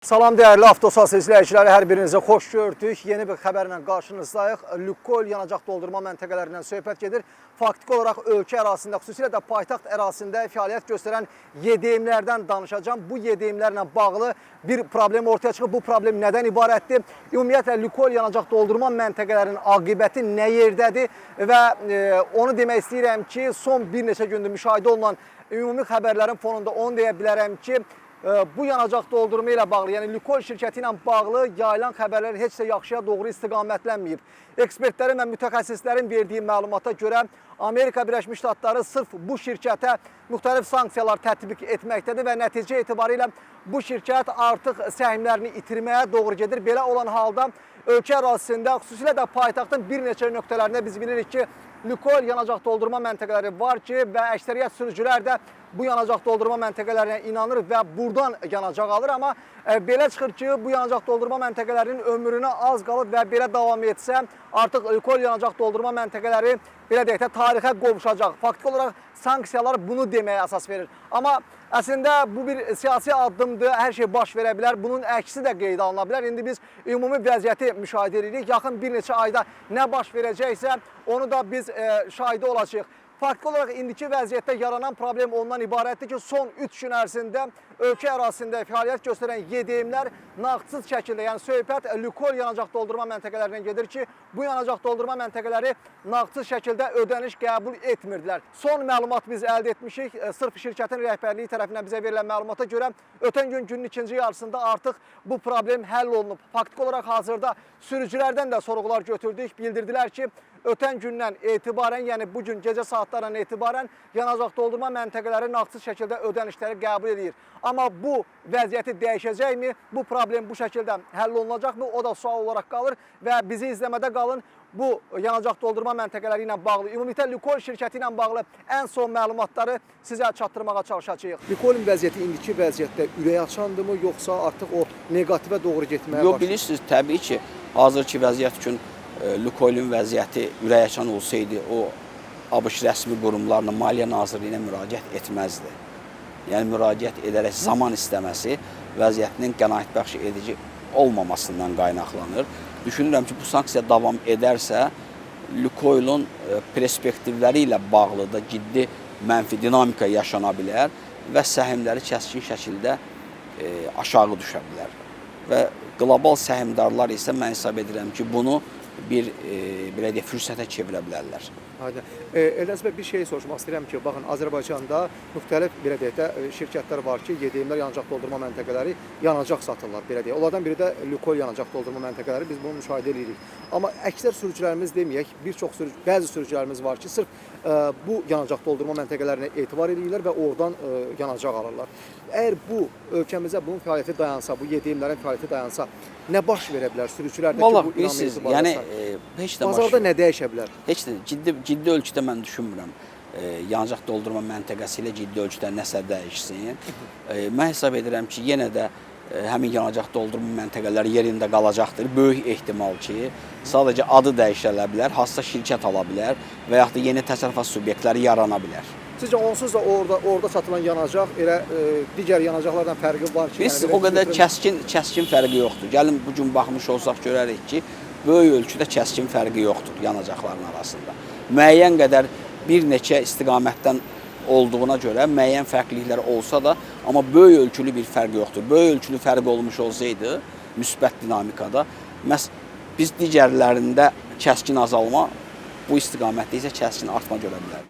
Salam değerli Avtosas izləyiciləri, hər birinizə xoş gördük. Yeni bir xəbərlə qarşınızdayıq. Lukoil yanacaq doldurma məntəqələrindən söhbət gedir. Faktiki olaraq ölkə ərazisində, xüsusilə də paytaxt ərazisində fəaliyyət göstərən YDM-lərdən danışacağım. Bu YDM-lərlə bağlı bir problem ortaya çıxıb. Bu problem nədən ibarətdir? Ümumiyyətlə, Lukoil yanacaq doldurma məntəqələrinin aqibəti nə yerdədir? Və onu demək istəyirəm ki, son bir neçə gündür müşahidə olunan ümumi xəbərlərin fonunda onu deyə bilərəm ki, bu yanacaq doldurma ilə bağlı, yəni Lukoil şirkəti ilə bağlı yayılan xəbərlər heç də yaxşıya doğru istiqamətlənməyib. Ekspertlərin və mütəxəssislərin verdiyi məlumata görə Amerika Birləşmiş Ştatları sırf bu şirkətə müxtəlif sanksiyalar tətbiq etməkdədir və nəticə etibarilə bu şirkət artıq səhmlərini itirməyə doğru gedir. Belə olan halda ölkə ərazisində, xüsusilə də paytaxtın bir neçə nöqtələrində biz bilirik ki, Lukoil yanacaq doldurma məntəqələri var ki, və əksəriyyət sürücülər də bu yanacaq doldurma məntəqələrinə inanır və buradan yanacaq alır. Amma belə çıxır ki, bu yanacaq doldurma məntəqələrinin ömrünə az qalıb və belə davam etsə, artıq Lukoil yanacaq doldurma məntəqələri belə deyək də tarixə qovuşacaq. Faktiki olaraq sanksiyalar bunu deməyə əsas verir. Amma əslində bu bir siyasi addımdır, hər şey baş verə bilər, bunun əksi də qeydə alına bilər. İndi biz ümumi vəziyyəti müşahidə edirik. Yaxın bir neçə ayda nə baş verəcəksə, onu da biz şahidi olacağıq. Faktiki olaraq indiki vəziyyətdə yaranan problem ondan ibarətdir ki, son 3 gün ərzində ölkə ərazisində fəaliyyət göstərən YDM-lər nağdsız şəkildə, yəni söhbət Lukoil yanacaq doldurma məntəqələrindən gedir ki, bu yanacaq doldurma məntəqələri nağdsız şəkildə ödəniş qəbul etmirdilər. Son məlumat biz əldə etmişik. Sırf şirkətin rəhbərliyi tərəfindən bizə verilən məlumata görə ötən günün ikinci yarısında artıq bu problem həll olunub. Faktiki olaraq hazırda sürücülərdən də sorğular götürdük. Bildirdilər ki, ötən gündən etibarən, yəni bugün gecə saatlarından etibarən yanacaq doldurma məntəqələri nağdsız şəkildə ödənişləri qəbul edir. Amma bu vəziyyəti dəyişəcəkmi? Bu problem bu şəkildə həll olunacaqmı? O da sual olaraq qalır və bizi izləmədə qalın. Bu yanacaq doldurma məntəqələri ilə bağlı, ümumiyyətlə Lukoil şirkəti ilə bağlı ən son məlumatları sizə çatdırmağa çalışacağıq. Lukoilin vəziyyəti indiki vəziyyətdə ürək açandırmı, yoxsa artıq o neqativə doğru getməyə başlayır? Yox, bilirsiniz, təbii ki, hazırki vəziyyət üçün Lukoilin vəziyyəti ürəkaçan olsaydı, o ABŞ rəsmi qurumlarına, Maliyyə Nazirliyinə müraciət etməzdi. Yəni, müraciət edərək zaman istəməsi vəziyyətinin qənaətbəxş edici olmamasından qaynaqlanır. Düşünürəm ki, bu sanksiya davam edərsə, Lukoilin perspektivləri ilə bağlı da ciddi mənfi dinamika yaşana bilər və səhmləri kəskin şəkildə aşağı düşə bilər. Və qlobal səhmdarlar isə mən hesab edirəm ki, bunu bir belə deyək, fürsətə çevirə bilərlər. Aynen. Eldəniz bəy, bir şey soruşmaq istəyirəm ki, baxın, Azərbaycanda müxtəlif belə deyək də şirkətlər var ki, YDM-lər yanacaq doldurma məntəqələri yanacaq satırlar, belə deyək. Onlardan biri də Lukoil yanacaq doldurma məntəqələri, biz bunu müşahidə edirik. Amma əksər sürücülərimiz deməyək, bəzi sürücülərimiz var ki, sırf bu yanacaq doldurma məntəqələrinə etibar edirlər və oradan yanacaq alırlar. Əgər bu ölkəmizə bunun fəaliyyəti dayansa, bu YDM-lərin fəaliyyəti dayansa, nə baş verə bilər sürücülərdəki bu inanma etibarlarsa? Bazarda nə dəyişə bilər? Heç də ciddi ölçüdə mən düşünmürəm. Yanacaq doldurma məntəqəsi ilə ciddi ölçüdə nəsə dəyişsin. Mən hesab edirəm ki, yenə də həmin yanacaq doldurma məntəqələri yerində qalacaqdır. Böyük ehtimal ki, sadəcə adı dəyişilə bilər, hansısa şirkət ala bilər və yaxud da yeni təsərrüfat subyektləri yarana bilər. Sizcə onsuz da orada satılan yanacaq elə digər yanacaqlardan fərqi var ki? Biz o qədər kəskin fərqi yoxdur. Gəlin bugün baxmış olsaq görərik ki, böyük ölçüdə kəskin fərqi yoxdur yanacaqların arasında. Müəyyən qədər bir neçə istiqamətdən olduğuna görə müəyyən fərqliliklər olsa da, amma böyük ölçülü bir fərq yoxdur. Böyük ölçülü fərq olmuş olsaydı, müsbət dinamikada, biz digərlərində kəskin azalma, bu istiqamətdə isə kəskin artma görə bilərik.